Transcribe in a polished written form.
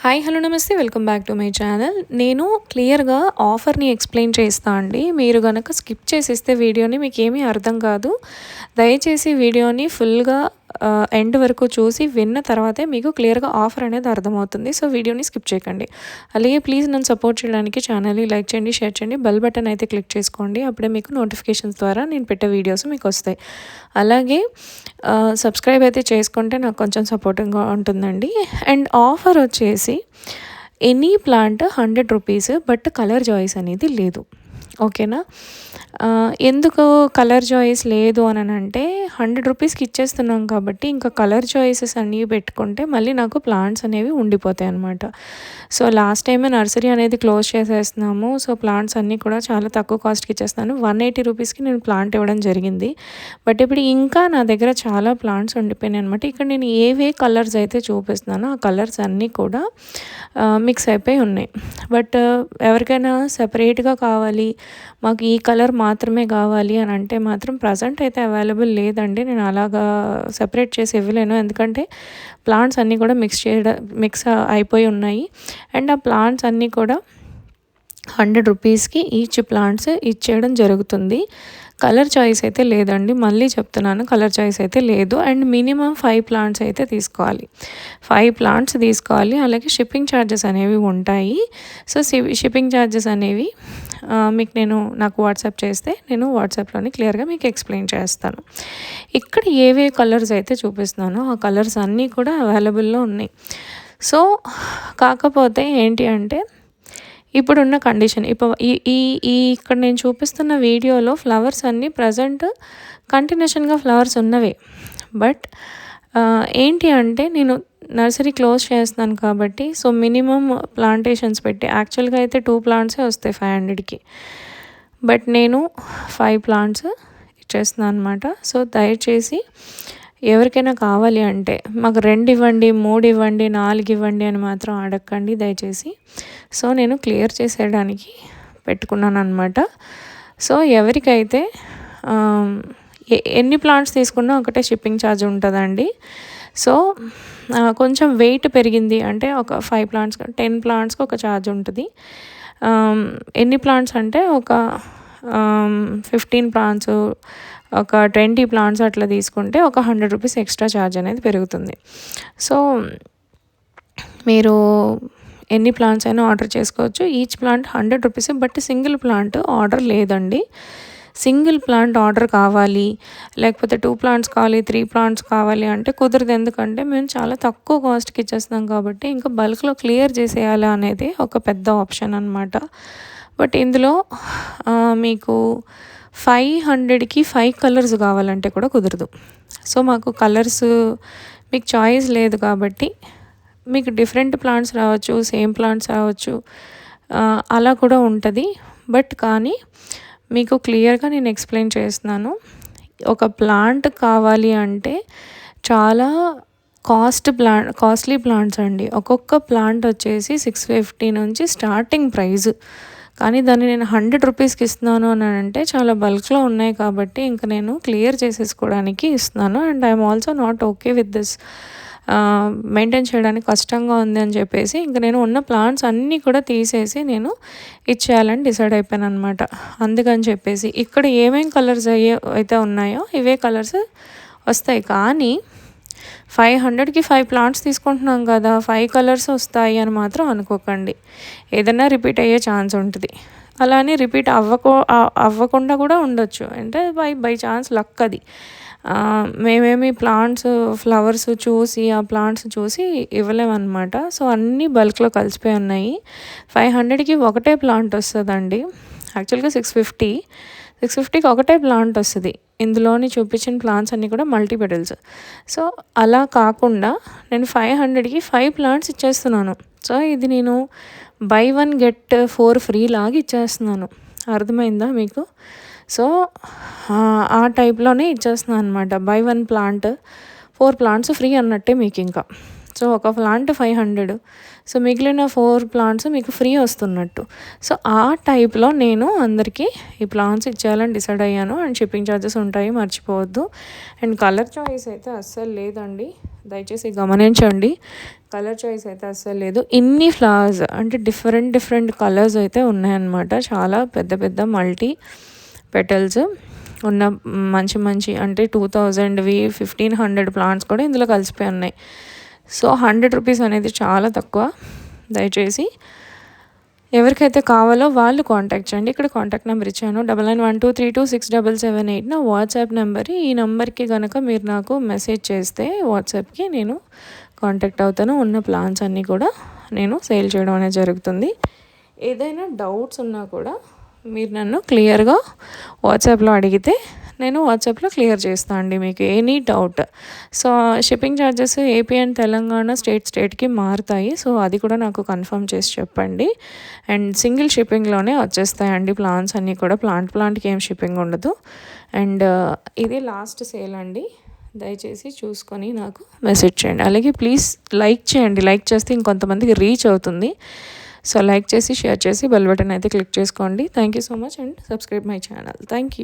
Hi hello నమస్తే welcome back to my channel. నేను క్లియర్గా ఆఫర్ని ఎక్స్ప్లెయిన్ చేస్తా అండి. మీరు గనక స్కిప్ చేసేస్తే వీడియోని మీకేమీ అర్థం కాదు. దయచేసి వీడియోని ఫుల్గా ఎండ్ వరకు చూసి విన్న తర్వాతే మీకు క్లియర్గా ఆఫర్ అనేది అర్థమవుతుంది. సో వీడియోని స్కిప్ చేయకండి. అలాగే ప్లీజ్ నన్ను సపోర్ట్ చేయడానికి ఛానల్ని లైక్ చేయండి, షేర్ చేయండి, బెల్ బటన్ అయితే క్లిక్ చేసుకోండి. అప్పుడే మీకు నోటిఫికేషన్స్ ద్వారా నేను పెట్టే వీడియోస్ మీకు వస్తాయి. అలాగే సబ్స్క్రైబ్ అయితే చేసుకుంటే నాకు కొంచెం సపోర్టింగ్గా ఉంటుందండి. అండ్ ఆఫర్ వచ్చేసి any plant 100 rupees, but colour choice అనేది లేదు. ఓకేనా? ఎందుకు కలర్ చాయిస్ లేదు అని అంటే 100 రూపీస్కి ఇచ్చేస్తున్నాం కాబట్టి ఇంకా కలర్ చాయిసెస్ అన్నీ పెట్టుకుంటే మళ్ళీ నాకు ప్లాంట్స్ అనేవి ఉండిపోతాయి అన్నమాట. సో లాస్ట్ టైమే నర్సరీ అనేది క్లోజ్ చేసేస్తున్నాము. సో ప్లాంట్స్ అన్నీ కూడా చాలా తక్కువ కాస్ట్కి ఇచ్చేస్తాను. 180 రూపీస్కి నేను ప్లాంట్ ఇవ్వడం జరిగింది. బట్ ఇప్పుడు ఇంకా నా దగ్గర చాలా ప్లాంట్స్ ఉండిపోయినాయి అనమాట. ఇక్కడ నేను ఏవే కలర్స్ అయితే చూపిస్తున్నానో ఆ కలర్స్ అన్నీ కూడా మిక్స్ అయిపోయి ఉన్నాయి. బట్ ఎవరికైనా సెపరేట్గా కావాలి, మాకు ఈ కలర్ మాత్రమే కావాలి అని అంటే మాత్రం ప్రజెంట్ అయితే అవైలబుల్ లేదండి. నేను అలాగా సెపరేట్ చేసి ఇవ్వలేను, ఎందుకంటే ప్లాంట్స్ అన్నీ కూడా మిక్స్ అయిపోయి ఉన్నాయి. అండ్ ఆ ప్లాంట్స్ అన్నీ కూడా 100 రూపీస్కి ఈచ్ ప్లాంట్స్ ఇచ్చేయడం జరుగుతుంది. కలర్ చాయిస్ అయితే లేదండి, మళ్ళీ చెప్తున్నాను, కలర్ చాయిస్ అయితే లేదు. అండ్ మినిమం 5 ప్లాంట్స్ అయితే తీసుకోవాలి. 5 ప్లాంట్స్ తీసుకోవాలి. అలాగే షిప్పింగ్ ఛార్జెస్ అనేవి ఉంటాయి. సో షిప్పింగ్ ఛార్జెస్ అనేవి మీకు నాకు వాట్సాప్ చేస్తే నేను వాట్సాప్లోని క్లియర్గా మీకు ఎక్స్ప్లెయిన్ చేస్తాను. ఇక్కడ ఏవే కలర్స్ అయితే చూపిస్తున్నానో ఆ కలర్స్ అన్నీ కూడా అవైలబుల్లో ఉన్నాయి. సో కాకపోతే ఏంటి అంటే ఇప్పుడున్న కండిషన్ ఇక్కడ నేను చూపిస్తున్న వీడియోలో ఫ్లవర్స్ అన్నీ ప్రజెంట్ కంటిన్యూషన్గా ఫ్లవర్స్ ఉన్నవే. బట్ ఏంటి అంటే నేను నర్సరీ క్లోజ్ చేస్తున్నాను కాబట్టి సో మినిమం ప్లాంటేషన్స్ పెట్టి యాక్చువల్గా అయితే 2 ప్లాంట్సే వస్తాయి 500కి. బట్ నేను 5 ప్లాంట్స్ ఇచ్చేస్తున్నాను అనమాట. సో దయచేసి ఎవరికైనా కావాలి అంటే మాకు 2 ఇవ్వండి, 3 ఇవ్వండి, 4 ఇవ్వండి అని మాత్రం అడగండి దయచేసి. సో నేను క్లియర్ చేసేయడానికి పెట్టుకున్నాను అనమాట. సో ఎవరికైతే ఎన్ని ప్లాంట్స్ తీసుకున్నా ఒకటే షిప్పింగ్ ఛార్జ్ ఉంటుందండి. సో కొంచెం వెయిట్ పెరిగింది అంటే ఒక 5 ప్లాంట్స్ 10 ప్లాంట్స్కి ఒక ఛార్జ్ ఉంటుంది. ఎన్ని ప్లాంట్స్ అంటే ఒక 15 ప్లాంట్స్, ఒక 20 ప్లాంట్స్ అట్లా తీసుకుంటే ఒక 100 రూపీస్ ఎక్స్ట్రా ఛార్జ్ అనేది పెరుగుతుంది. సో మీరు ఎన్ని ప్లాంట్స్ అయినా ఆర్డర్ చేసుకోవచ్చు. Each plant 100 rupees. But single plant order లేదండి. సింగిల్ ప్లాంట్ ఆర్డర్ కావాలి, లేకపోతే 2 ప్లాంట్స్ కావాలి, 3 ప్లాంట్స్ కావాలి అంటే కుదరదు. ఎందుకంటే మేము చాలా తక్కువ కాస్ట్కి ఇచ్చేస్తున్నాం కాబట్టి ఇంకా బల్క్లో క్లియర్ చేసేయాలి అనేది ఒక పెద్ద ఆప్షన్ అనమాట. బట్ ఇందులో మీకు 500కి 5 కలర్స్ కావాలంటే కూడా కుదరదు. సో మాకు కలర్స్ మీకు చాయిస్ లేదు కాబట్టి మీకు డిఫరెంట్ ప్లాంట్స్ రావచ్చు, సేమ్ ప్లాంట్స్ రావచ్చు, అలా కూడా ఉంటుంది. బట్ కానీ మీకు క్లియర్గా నేను ఎక్స్ప్లెయిన్ చేస్తున్నాను. ఒక ప్లాంట్ కావాలి అంటే చాలా కాస్ట్లీ ప్లాంట్స్ అండి. ఒక్కొక్క ప్లాంట్ వచ్చేసి 650 నుంచి స్టార్టింగ్ ప్రైస్. కానీ దాన్ని నేను 100 రూపీస్కి ఇస్తున్నాను అని అంటే చాలా బల్క్లో ఉన్నాయి కాబట్టి ఇంకా నేను క్లియర్ చేసేసుకోవడానికి ఇస్తున్నాను. And I'm also not okay with this. Maintain చేయడానికి కష్టంగా ఉంది అని చెప్పేసి ఇంక నేను ఉన్న ప్లాంట్స్ అన్నీ కూడా తీసేసి నేను ఇచ్చేయాలని డిసైడ్ అయిపోయాను అనమాట. అందుకని చెప్పేసి ఇక్కడ ఏమేం కలర్స్ అయితే ఉన్నాయో ఇవే కలర్స్ వస్తాయి. కానీ 500కి 5 ప్లాంట్స్ తీసుకుంటున్నాం కదా, 5 కలర్స్ వస్తాయి అని మాత్రం అనుకోకండి. ఏదైనా రిపీట్ అయ్యే ఛాన్స్ ఉంటుంది. అలానే రిపీట్ అవ్వకుండా కూడా ఉండొచ్చు. అంటే బై ఛాన్స్ లక్ అది. మేమేమి ఫ్లవర్స్ చూసి ఆ ప్లాంట్స్ చూసి ఇవ్వలేమన్నమాట. సో అన్నీ బల్క్లో కలిసిపోయి ఉన్నాయి. 500కి ఒకటే ప్లాంట్ వస్తుందండి. యాక్చువల్గా 650కి ఒకటే ప్లాంట్ వస్తుంది. ఇందులోని చూపించిన ప్లాంట్స్ అన్నీ కూడా మల్టీ పెటల్స్. సో అలా కాకుండా నేను 500కి 5 ప్లాంట్స్ ఇచ్చేస్తున్నాను. సో ఇది నేను బై 1 గెట్ 4 ఫ్రీ లాగా ఇచ్చేస్తున్నాను. అర్థమైందా మీకు? సో ఆ టైప్లోనే ఇచ్చేస్తున్నాను అనమాట. బై 1 ప్లాంట్ 4 ప్లాంట్స్ ఫ్రీ అన్నట్టే మీకు ఇంకా. సో ఒక ప్లాంట్ 500, సో మిగిలిన 4 ప్లాంట్స్ మీకు ఫ్రీ వస్తున్నట్టు. సో ఆ టైప్లో నేను అందరికీ ఈ ప్లాంట్స్ ఇచ్చేయాలని డిసైడ్ అయ్యాను. అండ్ షిప్పింగ్ ఛార్జెస్ ఉంటాయి, మర్చిపోవద్దు. అండ్ కలర్ చాయిస్ అయితే అస్సలు లేదండి, దయచేసి గమనించండి. కలర్ చాయిస్ అయితే అస్సలు లేదు. ఇన్ని ఫ్లవర్స్ అంటే డిఫరెంట్ కలర్స్ అయితే ఉన్నాయన్నమాట. చాలా పెద్ద పెద్ద మల్టీ పెటల్స్ ఉన్న మంచి అంటే 2000వి 1500 ప్లాంట్స్ కూడా ఇందులో కలిసిపోయి ఉన్నాయి. సో 100 రూపీస్ అనేది చాలా తక్కువ. దయచేసి ఎవరికైతే కావాలో వాళ్ళు కాంటాక్ట్ చేయండి. ఇక్కడ కాంటాక్ట్ నెంబర్ ఇచ్చాను 9912326778 నా వాట్సాప్ నెంబర్. ఈ నెంబర్కి కనుక మీరు నాకు మెసేజ్ చేస్తే వాట్సాప్కి నేను కాంటాక్ట్ అవుతాను. ఉన్న ప్లాన్స్ అన్నీ కూడా నేను సేల్ చేయడం అనేది జరుగుతుంది. ఏదైనా డౌట్స్ ఉన్నా కూడా మీరు నన్ను క్లియర్గా వాట్సాప్లో అడిగితే నేను వాట్సాప్లో క్లియర్ చేస్తాను అండి మీకు any doubt. So shipping charges AP and Telangana స్టేట్కి మారుతాయి. సో అది కూడా నాకు కన్ఫర్మ్ చేసి చెప్పండి. అండ్ సింగిల్ షిప్పింగ్లోనే వచ్చేస్తాయండి ప్లాన్స్ అన్నీ కూడా. ప్లాంట్కి ఏం షిప్పింగ్ ఉండదు. అండ్ ఇది లాస్ట్ సేల్ అండి. దయచేసి చూసుకొని నాకు మెసేజ్ చేయండి. అలాగే ప్లీజ్ లైక్ చేయండి. లైక్ చేస్తే ఇంకొంతమందికి రీచ్ అవుతుంది. సో లైక్ చేసి షేర్ చేసి బెల్ బటన్ అయితే క్లిక్ చేసుకోండి. Thank you so much and subscribe my channel. Thank you.